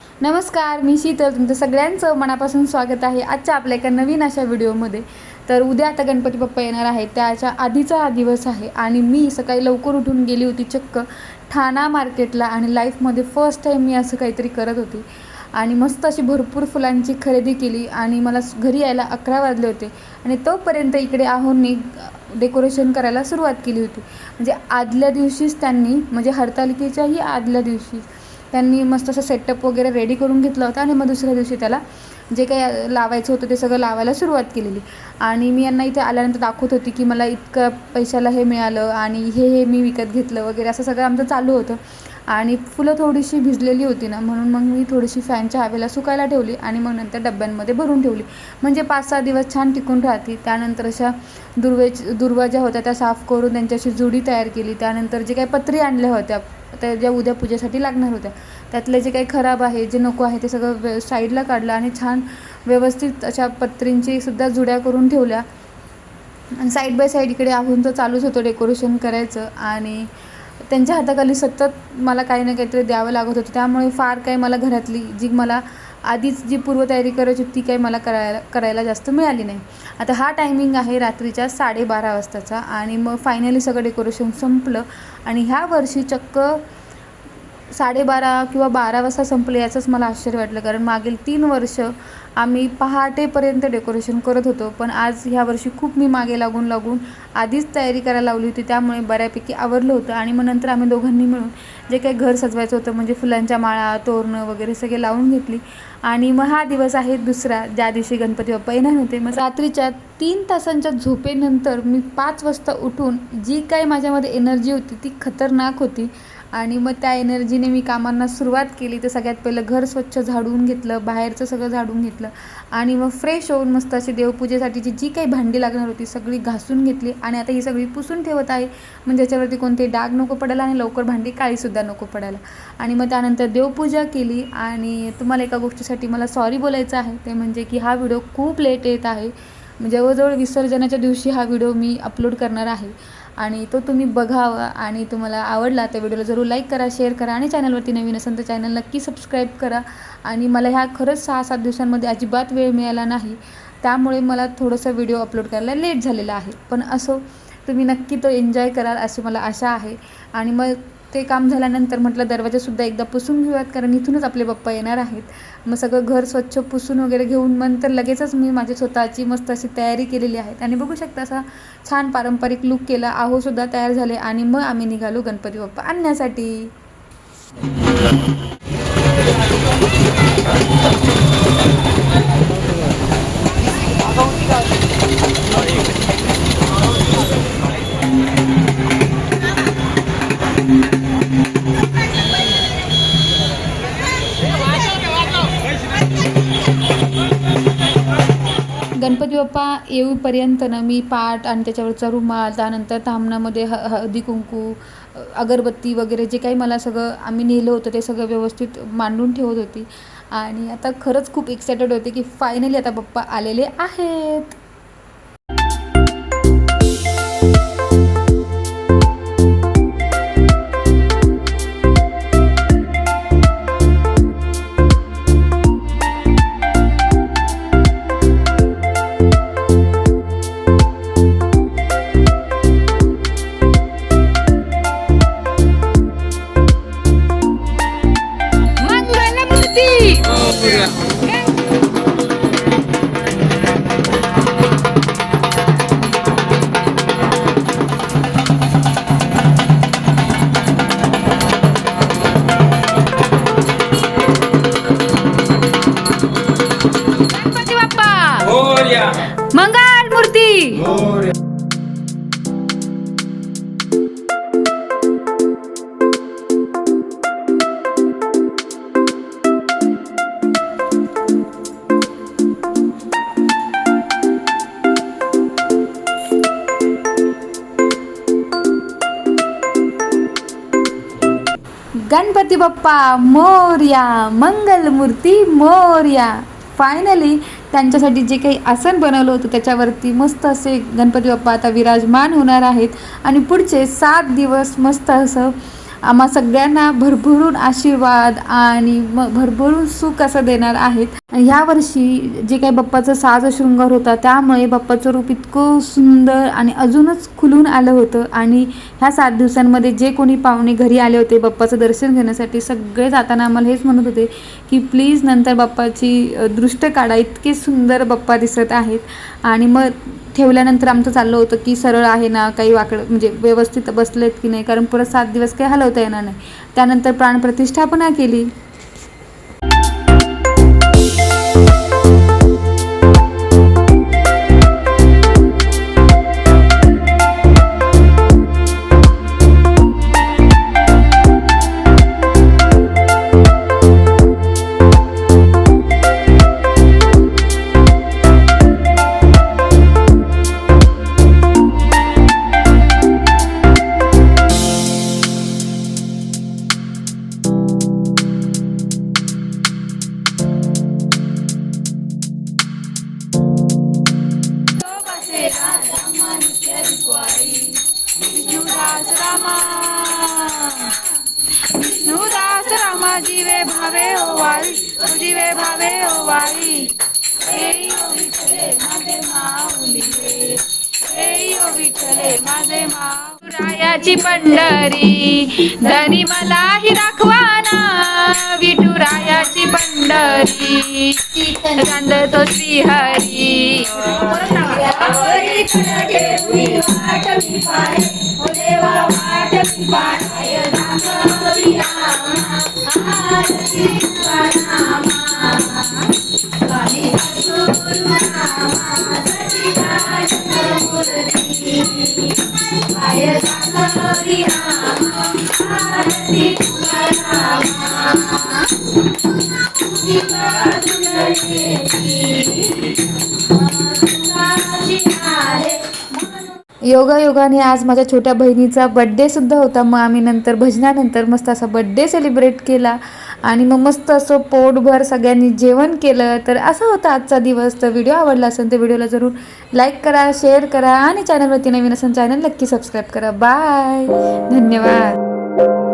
नमस्कार, मी शीतल. तुमचं सगळ्यांचं मनापासून स्वागत आहे आजच्या आपल्या एका नवीन अशा व्हिडिओमध्ये. तर उद्या आता गणपती बाप्पा येणार आहेत, त्याच्या आधीचा हा दिवस आहे आणि मी सकाळी लवकर उठून गेली होती चक्क ठाणा मार्केटला. आणि लाईफमध्ये फर्स्ट टाईम मी असं काहीतरी करत होती आणि मस्त अशी भरपूर फुलांची खरेदी केली आणि मला घरी यायला 11 वाजले होते. आणि तोपर्यंत इकडे आहोंनी डेकोरेशन करायला सुरुवात केली होती. म्हणजे आदल्या दिवशीच त्यांनी, म्हणजे हरतालिकेच्याही आदल्या दिवशी त्यांनी मस्त असं सेटअप वगैरे रेडी करून घेतला होता आणि मग दुसऱ्या दिवशी त्याला जे काही लावायचं होतं ते सगळं लावायला सुरुवात केलेली. आणि मी यांना इथे आल्यानंतर दाखवत होती की मला इतकं पैशाला हे मिळालं आणि हे मी विकत घेतलं वगैरे, असं सगळं आमचं चालू होतं. आणि फुलं थोडीशी भिजलेली होती ना, म्हणून मग मी थोडीशी फॅनच्या हवेला सुकायला ठेवली आणि मग नंतर डब्यांमध्ये भरून ठेवली, म्हणजे 5-6 दिवस छान टिकून राहते. त्यानंतर अशा दुर्वा ज्या होत्या त्या साफ करून त्यांच्याशी जुडी तयार केली. त्यानंतर जे काही पत्री आणल्या होत्या त्या ज्या उद्या पूजेसाठी लागणार होत्या, त्यातले जे काही खराब आहे, जे नको आहे, ते सगळं साईडला काढलं आणि छान व्यवस्थित अशा पत्रींची सुद्धा जुड्या करून ठेवल्या. आणि साईड बाय साईड इकडे आहोंचं चालूच होतं डेकोरेशन करायचं. आणि त्यांच्या हाताखाली सतत मला काही ना काहीतरी द्यावं लागत होतं, त्यामुळे फार काही मला घरातली जी मला आधीच जी पूर्वतयारी करायची होती ती काही मला करायला जास्त मिळाली नाही. आता हा टायमिंग आहे रात्रीच्या 12:30 वाजताचा आणि मग फायनली सगळं डेकोरेशन संपलं. आणि ह्या वर्षी चक्क 12:30 किंवा 12 वाजता संपलं, याचंच मला आश्चर्य वाटलं, कारण मागील 3 वर्ष आम्ही पहाटेपर्यंत डेकोरेशन करत होतो. पण आज ह्या वर्षी खूप मी मागे लागून आधीच तयारी करायला लावली होती, त्यामुळे बऱ्यापैकी आवरलं होतं. आणि मग नंतर आम्ही दोघांनी मिळून जे काही घर सजवायचं होतं, म्हणजे फुलांच्या माळा, तोरणं वगैरे सगळे लावून घेतली. आणि मग हा दिवस आहे दुसरा, ज्या दिवशी गणपती बाप्पा येणार होते. मग रात्रीच्या 3 तासांच्या झोपेनंतर मी 5 वाजता उठून जी काही माझ्यामध्ये एनर्जी होती ती खतरनाक होती. आणि मग त्या एनर्जीने मी कामांना सुरुवात केली. तर सगळ्यात पहिलं घर स्वच्छ झाडून घेतलं, बाहेरचं सगळं झाडून घेतलं आणि मग फ्रेश होऊन मस्त अशी देवपूजेसाठीची जी काही भांडी लागणार होती सगळी घासून घेतली. आणि आता ही सगळी पुसून ठेवत आहे, म्हणजे याच्यावरती कोणते डाग नको पडायला आणि लवकर भांडी काळीसुद्धा नको पडायला. आणि मग त्यानंतर देवपूजा केली. आणि तुम्हाला एका गोष्टीसाठी मला सॉरी बोलायचं आहे, ते म्हणजे की हा व्हिडिओ खूप लेट येत आहे. जवळजवळ विसर्जनाच्या दिवशी हा व्हिडिओ मी अपलोड करणार आहे आणि तो तुम्ही बघावा. आणि तुम्हाला आवडला तर व्हिडिओला जरूर लाईक करा, शेअर करा आणि चॅनलवरती नवीन असेल तर चॅनल नक्की सबस्क्राईब करा. आणि मला ह्या खरंच 6-7 दिवसांमध्ये अजिबात वेळ मिळाला नाही, त्यामुळे मला थोडंसं व्हिडिओ अपलोड करायला लेट झालेला आहे. पण असो, तुम्ही नक्की तो एन्जॉय कराल अशी मला आशा आहे. आणि मग ते काम झाल्यानंतर म्हटलं दरवाजासुद्धा एकदा पुसून घेऊयात, कारण इथूनच आपले बाप्पा येणार आहेत. मग सगळं घर स्वच्छ पुसून वगैरे घेऊन नंतर लगेचच मी माझी स्वतःची मस्त अशी तयारी केलेली आहे. आणि बघू शकता असा छान पारंपरिक लूक केला. आहोसुद्धा तयार झाले आणि मग आम्ही निघालो गणपती बाप्पा आणण्यासाठी. गणपती बाप्पा येऊपर्यंत ना मी पाट आणि त्याच्यावरचा रुमाल, त्यानंतर ताम्हणामध्ये हळदी कुंकू, अगरबत्ती वगैरे जे काही मला सगळं आम्ही नेलं होतं ते सगळं व्यवस्थित मांडून ठेवत होती. आणि आता खरंच खूप एक्सायटेड होते की फायनली आता बाप्पा आलेले आहेत. मंगल मूर्ती. गणपती बाप्पा मोरया, मंगलमूर्ती मोरया. फायनली त्यांच्यासाठी जे काही आसन बनवलं होतं त्याच्यावरती मस्त असे गणपती बाप्पा आता विराजमान होणार आहेत. आणि पुढचे 7 दिवस मस्त असं आम्हा सगळ्यांना भरभरून आशीर्वाद आणि भरभरून सुख असं देणार आहेत. ह्या वर्षी जे काही बाप्पाचा साज शृंगार होता त्यामुळे बाप्पाचं रूप इतकं सुंदर आणि अजूनच खुलून आलं होतं. आणि ह्या 7 दिवसांमध्ये जे कोणी पाहुणे घरी आले होते बाप्पाचं दर्शन घेण्यासाठी, सगळे जाताना आम्हाला हेच म्हणत होते की प्लीज नंतर बाप्पाची दृष्ट काढा, इतके सुंदर बाप्पा दिसत आहेत. आणि मग ठेवल्यानंतर आमचं चाललं होतं की सरळ आहे ना, काही वाकडं म्हणजे व्यवस्थित बसलेत की नाही, कारण परत 7 दिवस काही हलवता येणार नाही. त्यानंतर प्राणप्रतिष्ठापना केली. विष्णुदास रामा जीवे भावे ओवाळी, जीवे भावे ओवाळी. एई ओ विठ्ठले माझे माऊली रे, एई ओ विठ्ठले माझे माऊली. विठुरायाची पंढरी धनी मलाही दाखवाना, विठुरायाची पंढरी रांधतो श्रीहरी. योगायोगाने आज माझ्या छोट्या बहिणीचा बड्डे सुद्धा होता. मग आम्ही नंतर भजनानंतर मस्त असा बड्डे सेलिब्रेट केला आणि मग मस्त असं पोटभर सगळ्यांनी जेवण केलं. तर असा होता आजचा दिवस. तर व्हिडिओ आवडला असेल तर व्हिडिओला जरूर लाईक करा, शेअर करा आणि चॅनलवरती नवीन असेल चॅनल नक्की सबस्क्राईब करा. बाय, धन्यवाद.